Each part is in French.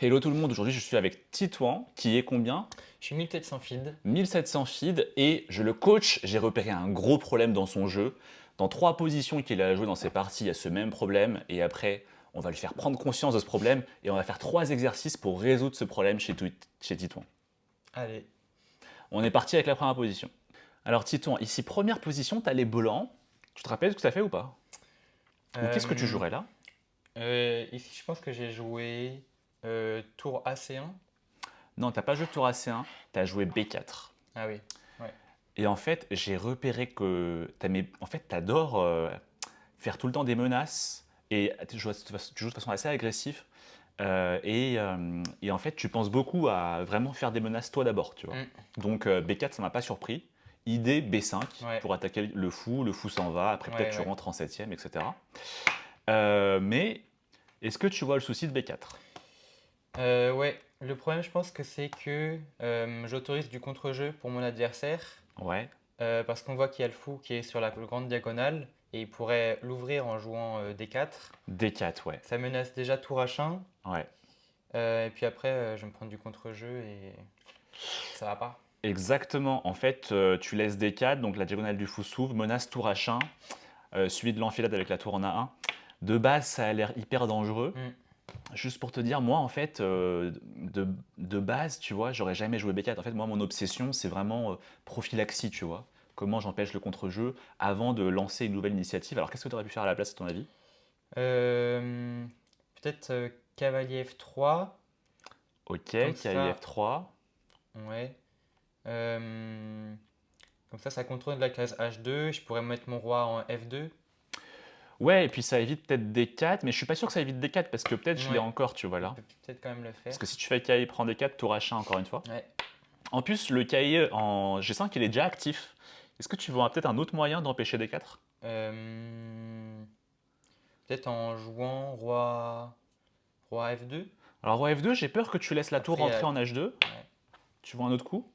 Hello tout le monde, aujourd'hui je suis avec Titouan qui est combien? Je suis 1700 feed. 1700 feed et je le coach, j'ai repéré un gros problème dans son jeu. Dans 3 positions qu'il a joué dans ses parties, il y a ce même problème et après on va lui faire prendre conscience de ce problème et on va faire 3 exercices pour résoudre ce problème chez Titouan. Allez. On est parti avec la première position. Alors Titouan, ici première position, tu as les blancs. Tu te rappelles ce que tu as fait ou pas? Ou qu'est-ce que tu Euh, jouerais là? Ici, je pense que j'ai joué tour AC1. Non, t'as pas joué tour AC1, tu as joué B4. Ah oui, ouais. Et en fait, j'ai repéré que en fait, t'adores faire tout le temps des menaces et tu joues de façon assez agressive. Et en fait, tu penses beaucoup à vraiment faire des menaces toi d'abord, tu vois. Mm, Donc B4, ça m'a pas surpris. Idée B5 ouais, pour attaquer le fou s'en va, après peut-être ouais, tu ouais. rentres en septième, etc. Mais est-ce que tu vois le souci de B4? Ouais, le problème, je pense que c'est que j'autorise du contre-jeu pour mon adversaire Ouais, parce qu'on voit qu'il y a le fou qui est sur la grande diagonale et il pourrait l'ouvrir en jouant D4. D4, ouais. Ça menace déjà tour H1 Ouais. et puis après, je vais me prendre du contre-jeu et ça va pas. Exactement. En fait, tu laisses D4, donc la diagonale du fou s'ouvre, menace tour H1, suivi de l'enfilade avec la tour en A1. De base, ça a l'air hyper dangereux. Mm, Juste pour te dire, moi, en fait, de base, tu vois, j'aurais jamais joué B4. En fait, moi, mon obsession, c'est vraiment prophylaxie, tu vois. Comment j'empêche le contre-jeu avant de lancer une nouvelle initiative. Alors, qu'est-ce que tu aurais pu faire à la place, à ton avis? Euh, Peut-être cavalier F3, Ok, comme cavalier ça, F3. ouais. Euh, Comme ça contourne la case H2. Je pourrais mettre mon roi en F2. Ouais, et puis ça évite peut-être D4, mais je suis pas sûr que ça évite D4 parce que peut-être je l'ai Ouais, encore, tu vois je là. peux peut-être quand même le Parce faire. que si tu fais cavalier prend D4, tour H1 encore une fois. Ouais. En plus, le cahier en G5, il est déjà actif. Est-ce que tu vois peut-être un autre moyen d'empêcher D4? Euh, Peut-être en jouant roi F2. Alors, roi F2, j'ai peur que tu laisses la tour Après, il y rentrer a en H2. ouais. Tu vois un autre coup?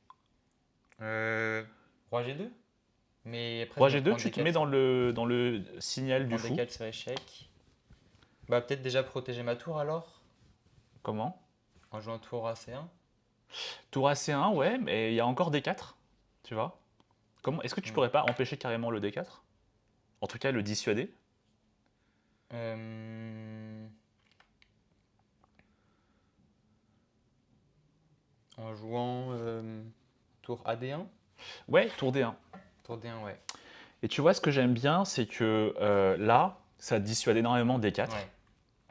Roi G2. Mais après, Roi je me G2, prends tu te D4 mets dans le je me signal du prends fou. D4 sur échec. Bah, peut-être déjà protéger ma tour alors, Comment? en jouant tour AC1. Tour AC1, ouais, mais il y a encore D4. Tu vois? Est-ce que tu Hmm. pourrais pas empêcher carrément le D4? En tout cas, le dissuader? Euh, En jouant tour AD1. Ouais, tour D1. Tour D1, ouais. Et tu vois, ce que j'aime bien, c'est que là, ça dissuade énormément D4. Ouais.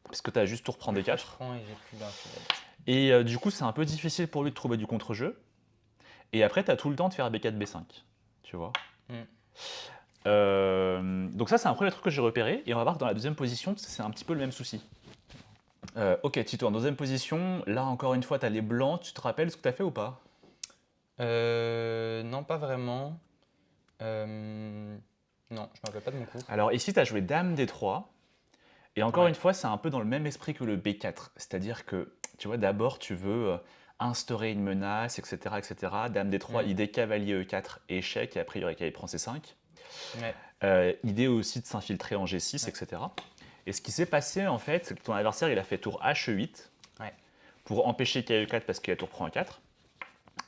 Parce que tu as juste tour prend Après, je D4. prends et j'ai plus d'infilade. Et du coup, c'est un peu difficile pour lui de trouver du contre-jeu. Et après, tu as tout le temps de faire B4, B5. Tu vois? Hmm. Donc ça, c'est un premier truc que j'ai repéré. Et on va voir que dans la deuxième position, c'est un petit peu le même souci. Ok, Tito, en deuxième position, là encore une fois, tu as les blancs. Tu te rappelles ce que tu as fait ou pas? Non, pas vraiment. Euh, Non, je me rappelle pas de mon coup. Alors ici, tu as joué Dame D3. Et encore Ouais. une fois, c'est un peu dans le même esprit que le B4. C'est-à-dire que, tu vois, d'abord, tu veux instaurer une menace, etc. etc. Dame D3, Hmm. idée cavalier E4, échec. Et après, il y aurait cavalier prend C5. Ouais. Idée aussi de s'infiltrer en G6, Ouais. etc. Et ce qui s'est passé, en fait, c'est que ton adversaire, il a fait tour H8 Ouais. pour empêcher KE4 parce qu'il a tour prend E4.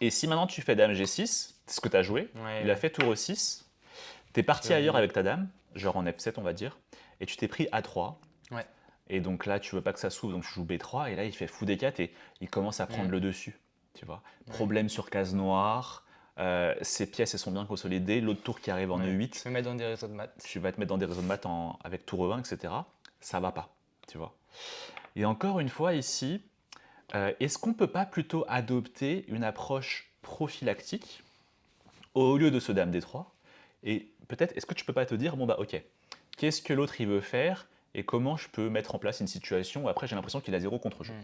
Et si maintenant tu fais dame G6, c'est ce que tu as joué, Ouais, il a ouais. fait tour E6, tu es J'ai parti ailleurs oublié. avec ta dame, genre en F7 on va dire, et tu t'es pris A3. Ouais. Et donc là, tu veux pas que ça s'ouvre, donc tu joues B3, et là il fait fou D4 et il commence à prendre Hmm. le dessus. Tu vois. Ouais. Problème sur case noire, ces pièces elles sont bien consolidées, l'autre tour qui arrive en Ouais. Je E8, me mets dans des réseaux de maths. tu vas te mettre dans des réseaux de maths avec tour E1, etc. Ça va pas, tu vois. Et encore une fois ici, est-ce qu'on peut pas plutôt adopter une approche prophylactique au lieu de ce dame D3? Et peut-être, est-ce que tu peux pas te dire, bon bah ok, qu'est-ce que l'autre il veut faire et comment je peux mettre en place une situation où après j'ai l'impression qu'il a zéro contre-jeu? Hmm.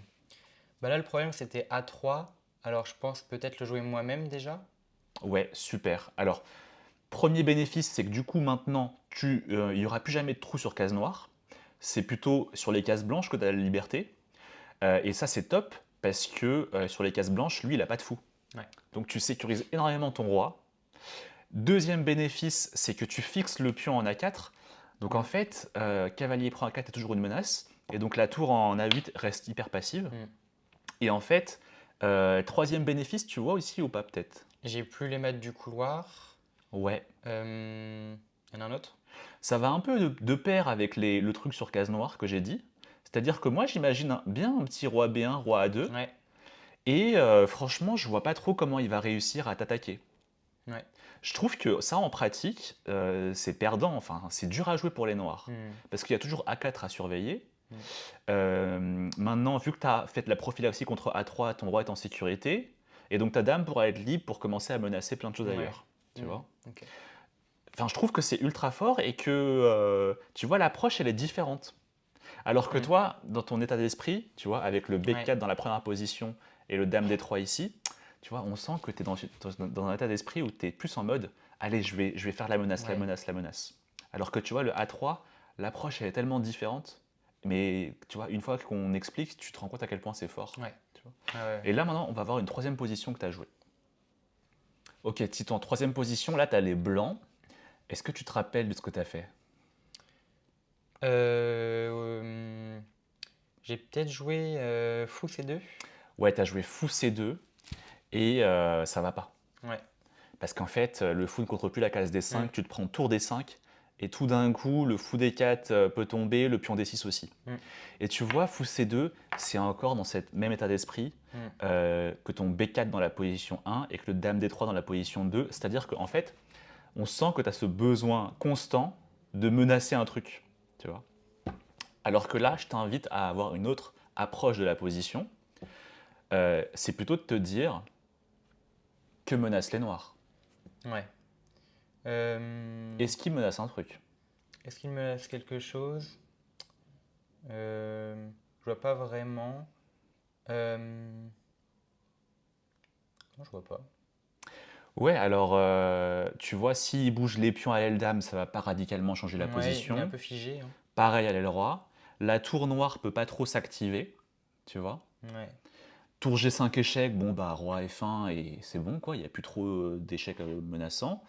Bah là, le problème, c'était A3. Alors, je pense peut-être le jouer moi-même déjà. Ouais, super. Alors, premier bénéfice, c'est que du coup maintenant, il n'y aura plus jamais de trou sur case noire. C'est plutôt sur les cases blanches que tu as la liberté. Et ça, c'est top parce que sur les cases blanches, lui, il n'a pas de fou. Ouais. Donc tu sécurises énormément ton roi. Deuxième bénéfice, c'est que tu fixes le pion en A4. Donc en Hmm. fait, cavalier prend A4 est toujours une menace. Et donc la tour en A8 reste hyper passive. Hmm. Et en fait, troisième bénéfice, tu vois aussi ou pas peut-être? J'ai plus les maîtres du couloir. Ouais, Il y en a un autre? ça va un peu de pair avec le truc sur case noire que j'ai dit. C'est-à-dire que moi, j'imagine bien un petit roi B1, roi A2, Ouais, et franchement, je vois pas trop comment il va réussir à t'attaquer. ouais. Je trouve que ça, en pratique, c'est perdant, enfin, c'est dur à jouer pour les noirs. Hmm, Parce qu'il y a toujours A4 à surveiller. hmm. Maintenant, vu que tu as fait la prophylaxie contre A3, ton roi est en sécurité, et donc ta dame pourra être libre pour commencer à menacer plein de choses Ouais. ailleurs. Tu Hmm, vois? ok. Enfin, je trouve que c'est ultra fort et que, tu vois, l'approche, elle est différente. Alors que Hmm, toi, dans ton état d'esprit, tu vois, avec le ouais, B4 dans la première position et le dame D3 ici, tu vois, on sent que tu es dans un état d'esprit où tu es plus en mode, allez, je vais faire la menace, la ouais, menace, la menace. Alors que tu vois, le A3, l'approche, elle est tellement différente. Mais tu vois, une fois qu'on explique, tu te rends compte à quel point c'est fort. ouais. Tu vois. Ah ouais. Et là, maintenant, on va voir une troisième position que tu as jouée. Ok, si tu es en troisième position, là, tu as les blancs. Est-ce que tu te rappelles de ce que tu as fait? Euh, j'ai peut-être joué fou C2. Ouais, tu as joué fou C2 et ça va pas. Ouais. Parce qu'en fait, le fou ne contrôle plus la case Hmm, D5, tu te prends tour D5, et tout d'un coup, le fou D4 peut tomber, le pion D6 aussi. hmm, Et tu vois, fou C2, c'est encore dans ce même état d'esprit hmm. que ton B4 dans la position 1 et que le dame D3 dans la position 2. C'est-à-dire qu'en fait, on sent que tu as ce besoin constant de menacer un truc. Tu vois. Alors que là, je t'invite à avoir une autre approche de la position. C'est plutôt de te dire que menacent les noirs. Ouais. Euh, Est-ce qu'ils menacent un truc? est-ce qu'il me laisse quelque chose? Je vois pas vraiment. Non, je vois pas. Ouais, alors tu vois, s'il bouge les pions à l'aile dame, ça va pas radicalement changer la Ouais, il est un position. peu figé, hein. Pareil à l'aile roi. La tour noire peut pas trop s'activer, tu vois. Ouais. Tour G5 échec, bon bah roi F1 et c'est bon quoi, il n'y a plus trop d'échecs menaçants.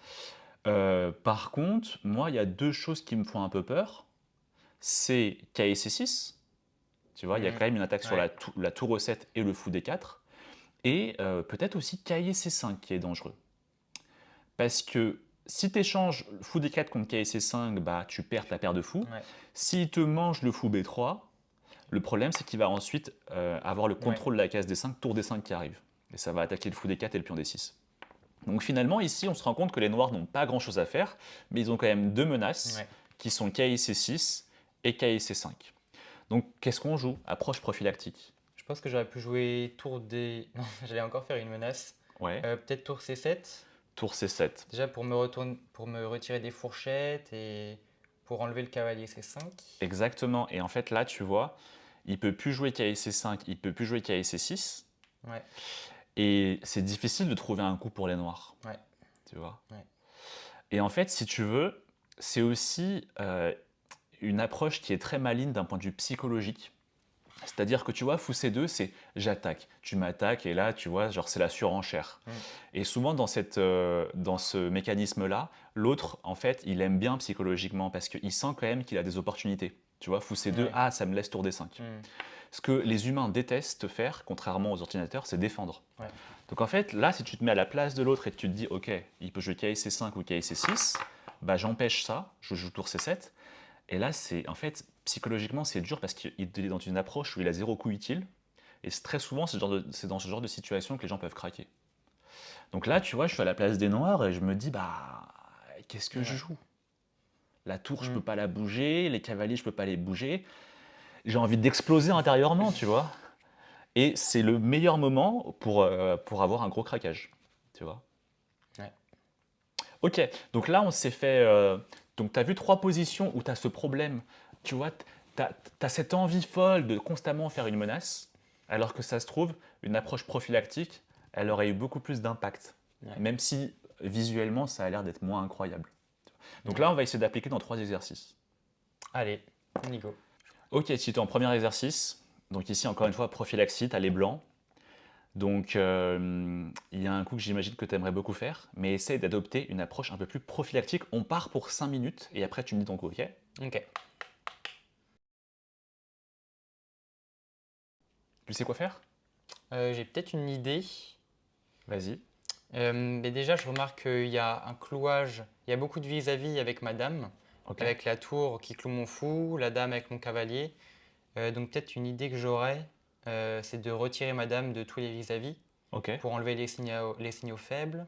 Par contre, moi, il y a deux choses qui me font un peu peur. C'est KC6, tu vois, il y a Mhm. quand même une attaque sur Ouais. la tour E7 et le fou D4. Et peut-être aussi KC5 qui est dangereux. Parce que si tu échanges fou D4 contre KSC5, bah, tu perds ta paire de fous. Ouais. S'il te mange le fou B3, le problème c'est qu'il va ensuite avoir le Ouais. contrôle de la case D5, tour D5 qui arrive. Et ça va attaquer le fou D4 et le pion D6. Donc finalement, ici, on se rend compte que les noirs n'ont pas grand-chose à faire, mais ils ont quand même deux menaces Ouais. qui sont KIC6 et KIC5. Donc qu'est-ce qu'on joue? Approche prophylactique. Je pense que j'aurais pu jouer tour D. Non, j'allais encore faire une menace. Ouais. Peut-être tour C7. Tour C7. Déjà pour me retirer des fourchettes et pour enlever le cavalier C5. Exactement. Et en fait, là, tu vois, il peut plus jouer KIC5, il peut plus jouer KIC6. Ouais. Et c'est difficile de trouver un coup pour les noirs, Ouais. tu vois. Ouais. Et en fait, si tu veux, c'est aussi une approche qui est très maligne d'un point de vue psychologique. C'est-à-dire que tu vois, fou C2, c'est j'attaque, tu m'attaques, et là, tu vois, genre c'est la surenchère. Mm. Et souvent, dans ce mécanisme-là, l'autre, en fait, il aime bien psychologiquement parce qu'il sent quand même qu'il a des opportunités. Tu vois, fou C2, Ouais. ah, ça me laisse tour D5. Mm. Ce que les humains détestent faire, contrairement aux ordinateurs, c'est défendre. Ouais. Donc en fait, là, si tu te mets à la place de l'autre et que tu te dis, ok, il peut jouer KIC5 ou KIC6, bah j'empêche ça, je joue tour C7. Et là, c'est en fait, psychologiquement, c'est dur parce qu'il est dans une approche où il a zéro coup utile. Et très souvent, c'est dans ce genre de situation que les gens peuvent craquer. Donc là, tu vois, je suis à la place des noirs et je me dis, bah, qu'est-ce que je Ouais. joue? La tour, je peux Mm. pas la bouger, les cavaliers, je peux pas les bouger. J'ai envie d'exploser intérieurement, tu vois. Et c'est le meilleur moment pour avoir un gros craquage, tu vois. Ouais. Ok, donc là, on s'est fait. Donc, tu as vu trois positions où tu as ce problème. Tu vois, tu as cette envie folle de constamment faire une menace, alors que ça se trouve, une approche prophylactique, elle aurait eu beaucoup plus d'impact, Ouais. même si visuellement, ça a l'air d'être moins incroyable. Donc Ouais. là, on va essayer d'appliquer dans trois exercices. Allez, on y go. Ok, si tu es en premier exercice, donc ici, encore une fois, prophylaxie, tu as les blancs. Donc, il y a un coup que j'imagine que tu aimerais beaucoup faire, mais essaye d'adopter une approche un peu plus prophylactique. On part pour 5 minutes et après tu me dis ton coup, ok? Ok. Tu sais quoi faire? J'ai peut-être une idée. Vas-y. Mais déjà, je remarque qu'il y a un clouage, il y a beaucoup de vis-à-vis avec ma dame, Ok. avec la tour qui cloue mon fou, la dame avec mon cavalier. Donc peut-être une idée que j'aurais, c'est de retirer ma dame de tous les vis-à-vis Ok. pour enlever les signaux faibles.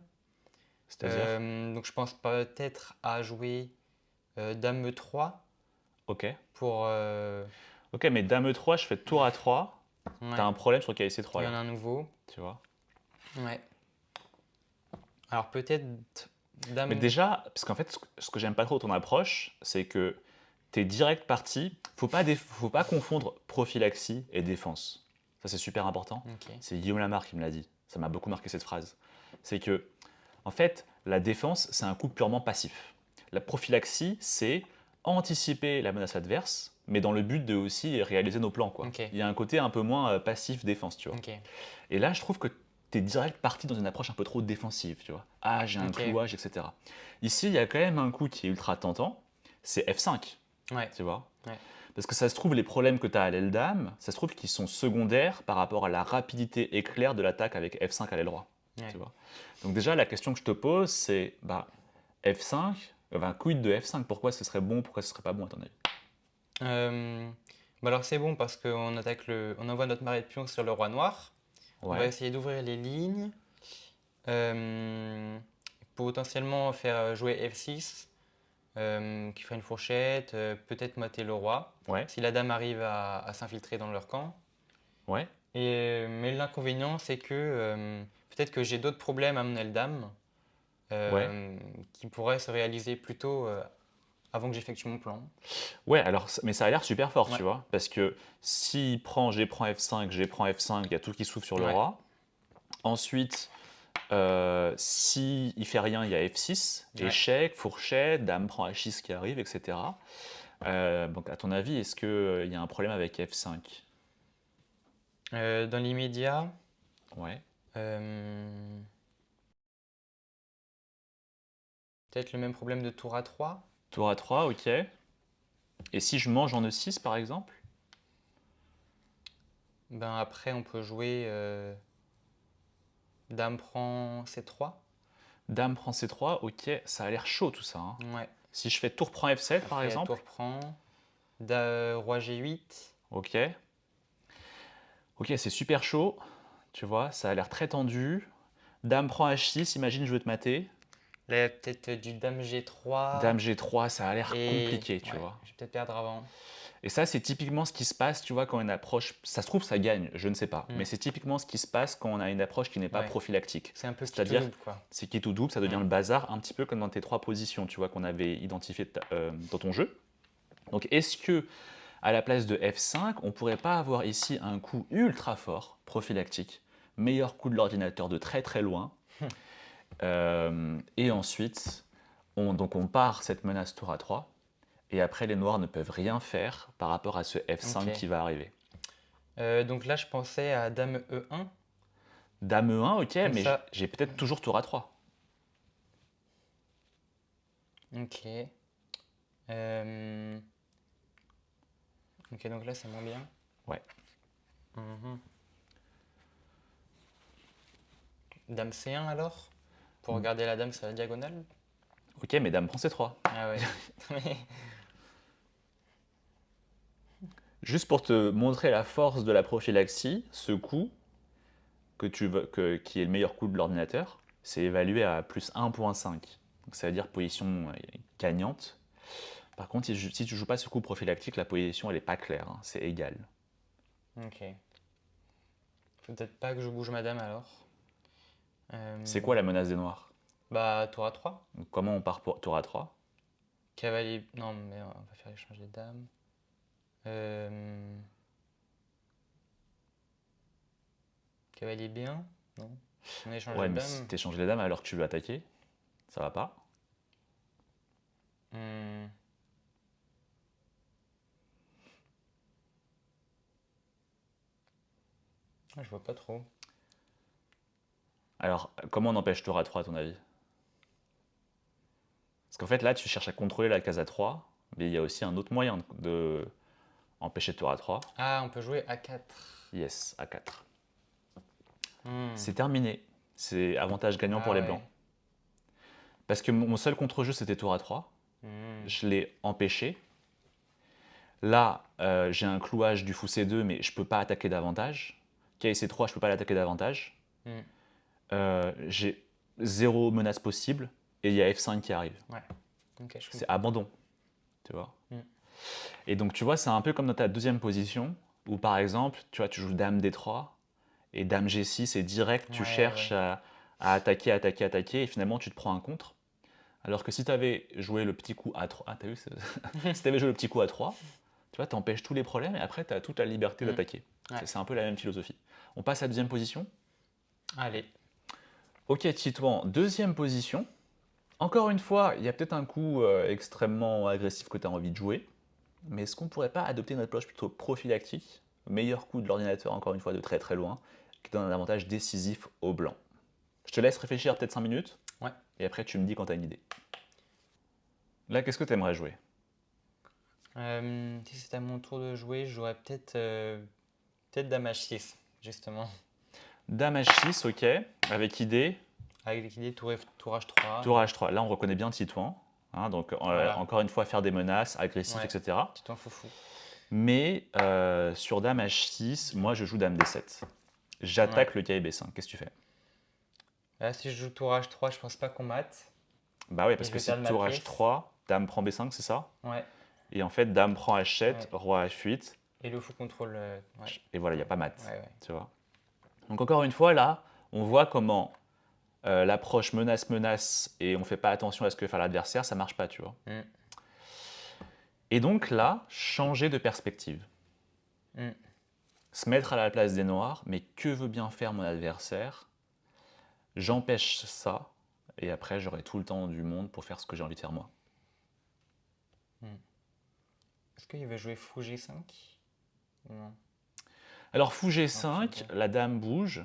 C'est-à-dire? Donc je pense peut-être à jouer dame E3 Ok. pour... Ok, mais dame E3, je fais tour à 3. T'as ouais, un problème sur le KIC 3 il y en là. a un nouveau. Tu vois? Ouais. Alors peut-être Mais dame... déjà, parce qu'en fait, ce que j'aime pas trop de ton approche, c'est que t'es direct parti. Faut pas confondre prophylaxie et défense. Ça, c'est super important. Ok, C'est Guillaume Lamarck qui me l'a dit. Ça m'a beaucoup marqué cette phrase. C'est que, en fait, la défense, c'est un coup purement passif. La prophylaxie, c'est anticiper la menace adverse, mais dans le but de aussi réaliser nos plans, quoi. ok, Il y a un côté un peu moins passif défense, tu vois. ok, Et là, je trouve que tu es direct parti dans une approche un peu trop défensive, tu vois. Ah, j'ai un ok. clouage, etc. Ici, il y a quand même un coup qui est ultra tentant, c'est F5, Ouais, tu vois. ouais, Parce que ça se trouve, les problèmes que tu as à l'aile dame, ça se trouve qu'ils sont secondaires par rapport à la rapidité éclair de l'attaque avec F5 à l'aile droit, ouais. tu vois. Donc déjà, la question que je te pose, c'est F5, enfin, quid de F5, pourquoi ce serait bon, pourquoi ce serait pas bon à ton avis? Euh, Bah alors c'est bon parce qu'on attaque on envoie notre marée de pion sur le roi noir. On va Ouais, essayer d'ouvrir les lignes. Euh, Potentiellement faire jouer F6, qui ferait une fourchette, peut-être mater le roi, ouais, si la dame arrive à s'infiltrer dans leur camp. ouais, Mais l'inconvénient, c'est que peut-être que j'ai d'autres problèmes à mon aile dame ouais. qui pourraient se réaliser plutôt avant que j'effectue mon plan. Ouais, alors, mais ça a l'air super fort, tu Ouais, vois, parce que s'il prend, G prend F5, G prend F5, il y a tout qui s'ouvre sur le ouais, roi. Ensuite, si il fait rien, il y a F6, ouais. échec, fourchette, dame prend H6 qui arrive, etc. Donc, à ton avis, est-ce qu'il y a un problème avec F5? Dans l'immédiat, Ouais. euh, peut-être le même problème de tour à 3. Tour à 3, ok. Et si je mange en E6, par exemple? Ben après, on peut jouer dame prend C3. Dame prend C3, ok, ça a l'air chaud tout ça, hein. Ouais. Si je fais tour prend F7, par Après, exemple? tour prend. Roi G8. Ok. Ok, c'est super chaud, tu vois, ça a l'air très tendu. Dame prend H6, imagine je veux te mater. Là, il y a peut-être du dame Dame G3. G3, ça a l'air Et compliqué, tu ouais, vois. je vais peut-être perdre avant. Et ça, c'est typiquement ce qui se passe, tu vois, quand une approche, ça se trouve, ça gagne, je ne sais pas, Hmm, mais c'est typiquement ce qui se passe quand on a une approche qui n'est pas ouais. prophylactique. C'est un peu qui tout C'est-à-dire, double, quoi. c'est qui est tout double, ça devient Hmm, le bazar, un petit peu comme dans tes trois positions, tu vois, qu'on avait identifiées dans ton jeu. Donc, est-ce que, à la place de F5, on pourrait pas avoir ici un coup ultra fort, prophylactique, meilleur coup de l'ordinateur de très très loin, et ensuite, donc on part cette menace tour à 3, et après les noirs ne peuvent rien faire par rapport à ce F5 ok. qui va arriver. Donc là, je pensais à dame E1. Dame E1, ok, Comme mais ça. j'ai peut-être toujours tour à 3. Ok. Euh, ok, donc là, c'est moins bien. Ouais. Mhm. Dame C1 alors? Pour regarder la dame sur la diagonale? Ok, mais dame prend C3. Ah ouais. Juste pour te montrer la force de la prophylaxie, ce coup, qui est le meilleur coup de l'ordinateur, c'est évalué à plus 1,5. Donc ça veut dire position gagnante. Par contre, si tu joues pas ce coup prophylactique, la position elle est pas claire, hein, c'est égal. Ok. Faut peut-être pas que je bouge madame alors. C'est Euh, quoi la menace des noirs? Bah, tour à 3. Donc, comment on part pour tour à 3? Cavalier. Non, mais on va faire échanger de dames. Euh, Cavalier B1? Non. On a échangé Ouais, de mais si dames. t'échanges les dames alors que tu veux attaquer, ça va pas. Hmm, je vois pas trop. Alors, comment on empêche tour à 3 à ton avis? Parce qu'en fait, là, tu cherches à contrôler la case A3, mais il y a aussi un autre moyen de empêcher tour A3. Ah, on peut jouer A4. Yes, A4. c'est terminé. C'est avantage gagnant pour Ah les ouais. blancs. Parce que mon seul contre-jeu, c'était tour à 3. Hmm. Je l'ai empêché. Là, j'ai un clouage du fou C2, mais je peux pas attaquer davantage. K C3, je peux pas l'attaquer davantage. Hmm. J'ai 0 menace possible, et il y a F5 qui arrive. Ouais. Ok, je C'est comprends. abandon, tu vois. Hmm. Et donc, tu vois, c'est un peu comme dans ta deuxième position, où par exemple, tu vois, tu joues Dame D3, et Dame G6, et direct, tu Ouais, cherches ouais. à attaquer, attaquer, attaquer, et finalement, tu te prends un contre. Alors que si tu avais joué le petit coup A3, ah, t'as vu, si tu avais joué le petit coup A3, tu vois, t'empêches tous les problèmes, et après, tu as toute la liberté Hmm. d'attaquer. Ouais. C'est un peu la même philosophie. On passe à la deuxième position. Allez. Ok, Titouan, deuxième position. Encore une fois, il y a peut-être un coup extrêmement agressif que tu as envie de jouer, mais est-ce qu'on ne pourrait pas adopter une approche plutôt prophylactique, meilleur coup de l'ordinateur, encore une fois, de très très loin, qui donne un avantage décisif au blanc? Je te laisse réfléchir peut-être 5 minutes, Ouais. et après tu me dis quand tu as une idée. Là, qu'est-ce que tu aimerais jouer? Si c'était à mon tour de jouer, j'aurais peut-être Dame H6, justement. Dame H6, ok, avec idée, Avec l'idée tour H3. tour H3. Là, on reconnaît bien Titouan, hein, donc Voilà. encore une fois, faire des menaces, agressif, Ouais. etc. Tu t'en foufou. Mais sur Dame H6, moi je joue Dame D7. Ouais. J'attaque le KIB5. Qu'est-ce que tu fais? Là, si je joue tour H3, je pense pas qu'on mate. Bah oui, Et parce je que vais si perdre ma tour pièce. H3, Dame prend B5, c'est ça? Ouais. Et en fait, Dame prend H7, Ouais. Roi H8, Et le fou contrôle. Ouais. et voilà, il n'y a pas Ouais, mat. ouais. Tu vois? Donc encore une fois, là, on voit comment l'approche menace-menace et on ne fait pas attention à ce que va faire l'adversaire, ça marche pas, tu vois. Hmm. Et donc là, changer de perspective. Hmm. Se mettre à la place des noirs, mais que veut bien faire mon adversaire? J'empêche ça, et après j'aurai tout le temps du monde pour faire ce que j'ai envie de faire moi. Hmm. Est-ce qu'il veut jouer fou G5? Ou non? Alors fou Non, je sais G5, pas. la dame bouge,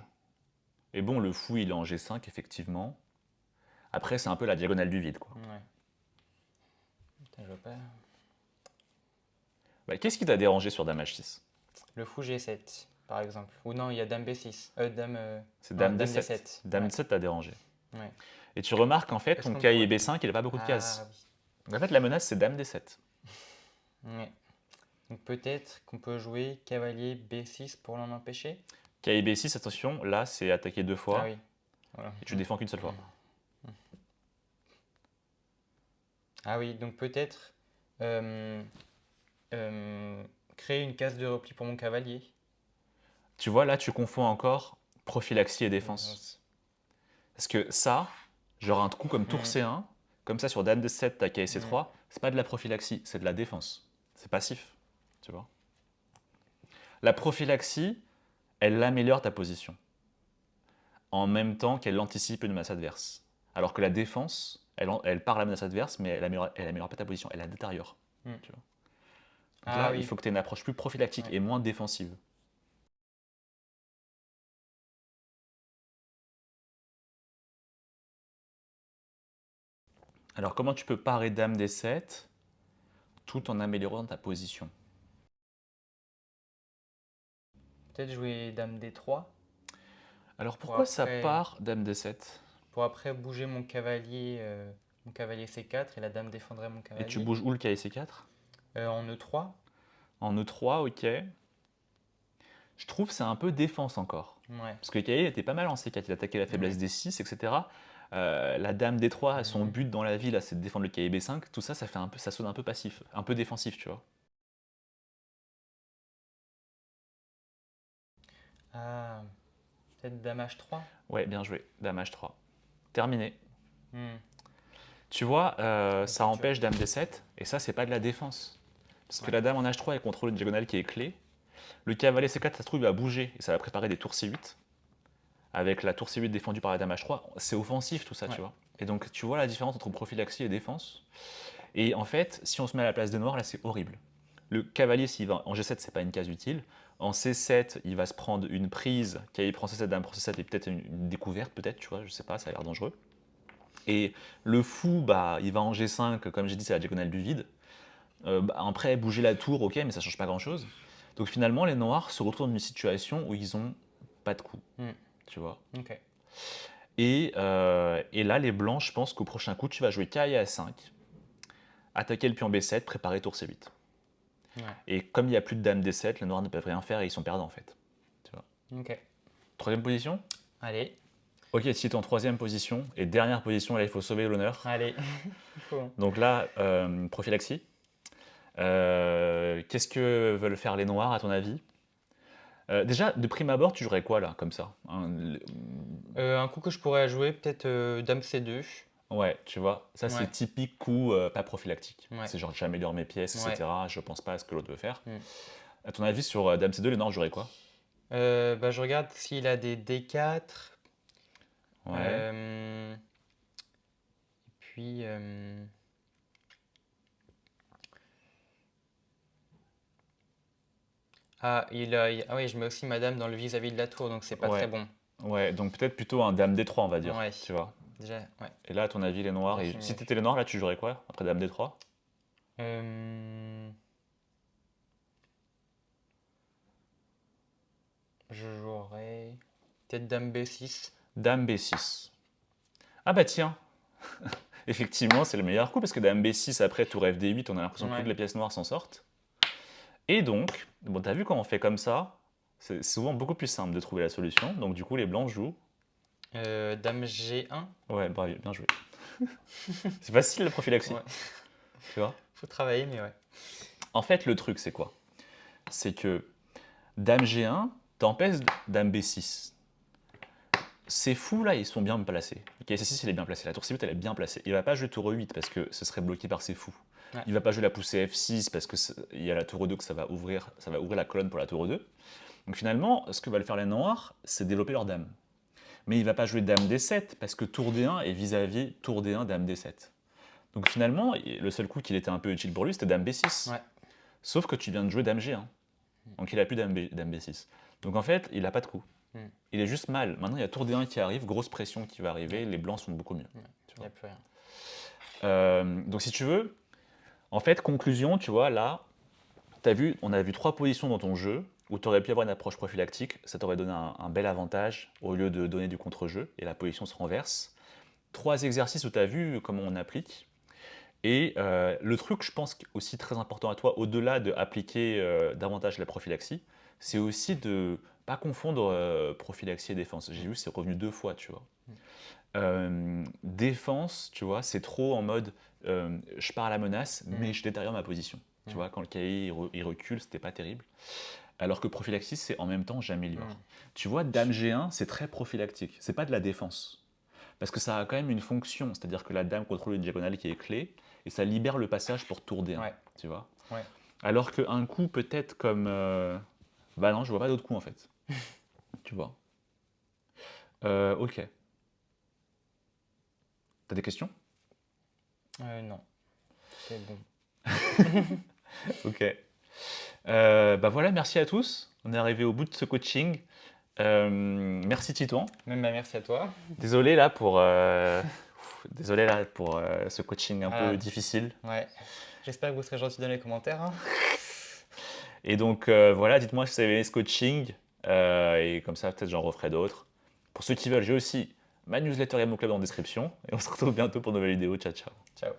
et bon, le fou il est en G5 effectivement. Après c'est un peu la diagonale du vide, quoi. Ouais. Putain, je vois pas. Bah, qu'est-ce qui t'a dérangé sur dame H6? Le fou G7, par exemple. Ou non, il y a Dame B6. C'est Non, dame Dame D7. D7. Dame Ouais. D7 t'a dérangé. Ouais. Et tu remarques qu'en fait Est-ce ton qu'on cahier pourrait. B5 il n'a pas beaucoup de Ah cases. oui. En fait la menace c'est dame D7. Ouais. Donc peut-être qu'on peut jouer cavalier B6 pour l'en empêcher? Cahier B6, attention, là c'est attaquer deux Ah fois, oui. Voilà. et tu défends qu'une seule fois. Ah oui, donc peut-être euh, euh, créer une case de repli pour mon cavalier. Tu vois là tu confonds encore prophylaxie et défense. Parce que ça, genre un coup comme tour Hmm, C1, comme ça sur dame D7, t'as cahier hmm. C3, c'est pas de la prophylaxie, c'est de la défense. C'est passif, tu vois. La prophylaxie, elle améliore ta position, en même temps qu'elle anticipe une menace adverse. Alors que la défense, elle part à la menace adverse, mais elle améliore pas ta position, elle la détériore. Hmm. Tu vois. Donc Ah là, il oui. faut que tu aies une approche plus prophylactique Ouais. et moins défensive. Alors comment tu peux parer dame D7 tout en améliorant ta position? Peut-être jouer Dame D3 Alors pour pourquoi ça après, part dame D7? pour après bouger mon cavalier C4 et la dame défendrait mon Et tu cavalier. bouges où le cahier C4? En E3. En E3, ok. Je trouve que c'est un peu défense encore. Ouais. Parce que Cahier était pas mal en C4, il attaquait la faiblesse Ouais. D6, etc. La dame D3, son Mhm. but dans la vie, là, c'est de défendre le cahier B5. Tout ça, ça fait un peu, ça sonne un peu passif, un peu défensif, tu vois. Ah, peut-être Dame H3. Ouais, bien joué. Dame H3. Terminé. Hmm. Tu vois, Ouais, ça c'est dur. empêche dame D7, et ça, c'est pas de la défense. Parce que Ouais. la dame en H3, elle contrôle une diagonale qui est clé. Le cavalier C4, ça se trouve, il va bouger, et ça va préparer des tours C8. Avec la tour C8 défendue par la dame H3, c'est offensif tout ça, Ouais. tu vois. Et donc, tu vois la différence entre prophylaxie et défense. Et en fait, si on se met à la place des noirs, là, c'est horrible. Le cavalier, s'il va en G7, c'est pas une case utile. En C7, il va se prendre une prise, cavalier prend C7, dame prend C7, et peut-être une découverte, peut-être, tu vois, je sais pas, ça a l'air dangereux. Et le fou, bah, il va en G5, comme j'ai dit, c'est la diagonale du vide. Après, bouger la tour, ok, mais ça change pas grand-chose. Donc finalement, les noirs se retrouvent dans une situation où ils ont pas de coup. Hmm. tu vois. Ok. Et là, les blancs, je pense qu'au prochain coup, tu vas jouer cavalier A5, attaquer le pion B7, préparer tour C8. Ouais. Et comme il n'y a plus de dame D7, les noirs ne peuvent rien faire et ils sont perdants en fait. Tu vois. Ok. Troisième position. Allez. Ok, si tu es en troisième position et dernière position, là il faut sauver l'honneur. Allez. Il faut, hein. Donc là, prophylaxie. Qu'est-ce que veulent faire les noirs à ton avis? Déjà, de prime abord, tu jouerais quoi là, comme ça? Un coup que je pourrais jouer, peut-être Dame C2. Ouais, tu vois, ça c'est Ouais. typique coup pas prophylactique. Ouais. C'est genre j'améliore mes pièces, Ouais. etc. Je pense pas à ce que l'autre veut faire. Mm. À ton avis, sur Dame C2, les noirs joueraient quoi? Bah, je regarde s'il a des D4. Ouais. Et puis. Ah, ah oui, je mets aussi Madame dans le vis-à-vis de la tour, donc c'est pas Ouais. très bon. Ouais, donc peut-être plutôt un Dame D3, on va dire. Ouais. Tu vois. Déjà, ouais. Et là, à ton avis, les noirs, Là, et c'est si mieux. t'étais les noirs, là, tu jouerais quoi après Dame D3? Euh, Je jouerais peut-être Dame B6. Dame B6. Ah bah tiens, effectivement, c'est le meilleur coup parce que Dame B6 après tour FD8, on a l'impression que Ouais. toutes les pièces noires s'en sortent. Et donc, bon, t'as vu quand on fait comme ça, c'est souvent beaucoup plus simple de trouver la solution. Donc du coup, les blancs jouent. Dame G1. Ouais, bravo, bien joué. C'est facile la prophylaxie, Ouais. tu vois. Faut travailler, mais ouais. En fait, le truc, c'est quoi? C'est que Dame G1 t'empêche Dame B6. Ces fous là, ils sont bien placés. Ok, C6 il est bien placé, la tour C8 elle est bien placée. Il va pas jouer tour E8 parce que ce serait bloqué par ces fous. Ouais. Il va pas jouer la poussée F6 parce que il y a la tour E2 que ça va ouvrir la colonne pour la tour E2. Donc finalement, ce que veulent faire les noirs, c'est développer leur dame. Mais il va pas jouer dame D7 parce que tour D1 est vis-à-vis tour D1 dame D7. Donc finalement, le seul coup qu'il était un peu utile pour lui, c'était dame B6. Ouais. Sauf que tu viens de jouer dame G1. Donc il a plus dame B6. Donc en fait, il a pas de coup. Il est juste mal. Maintenant, il y a tour D1 qui arrive, grosse pression qui va arriver, les blancs sont beaucoup mieux. Il n'y a plus rien. Donc si tu veux, en fait, conclusion, tu vois, là, t'as vu, on a vu 3 positions dans ton jeu où tu aurais pu avoir une approche prophylactique, ça t'aurait donné un bel avantage au lieu de donner du contre-jeu, et la position se renverse. 3 exercices où tu as vu comment on applique. Et le truc, je pense, aussi très important à toi, au-delà de appliquer davantage la prophylaxie, c'est aussi de pas confondre prophylaxie et défense. J'ai vu, c'est revenu 2 fois, tu vois. Défense, tu vois, c'est trop en mode je pars à la menace, mais je détériore ma position. Tu vois, quand le cavalier il recule, c'était pas terrible. Alors que prophylaxie, c'est en même temps j'améliore. Tu vois, Dame G1, c'est très prophylactique. C'est pas de la défense. Parce que ça a quand même une fonction, c'est-à-dire que la dame contrôle une diagonale qui est clé, et ça libère le passage pour tour D1. Ouais. Tu vois. Ouais. Alors qu'un coup peut-être comme... Bah non, je vois pas d'autres coups en fait. Tu vois. Ok. T'as des questions? Non. C'est bon. Ok. Bah voilà, merci à tous. On est arrivé au bout de ce coaching. Merci Titouan. Même merci à toi. Désolé là pour, ce coaching un peu difficile. Ouais. J'espère que vous serez gentil dans les commentaires, hein. Et donc voilà, dites-moi si vous avez aimé ce coaching. Et comme ça, peut-être j'en referai d'autres. Pour ceux qui veulent, j'ai aussi ma newsletter et mon club en description. Et on se retrouve bientôt pour de nouvelles vidéos. Ciao, ciao. Ciao.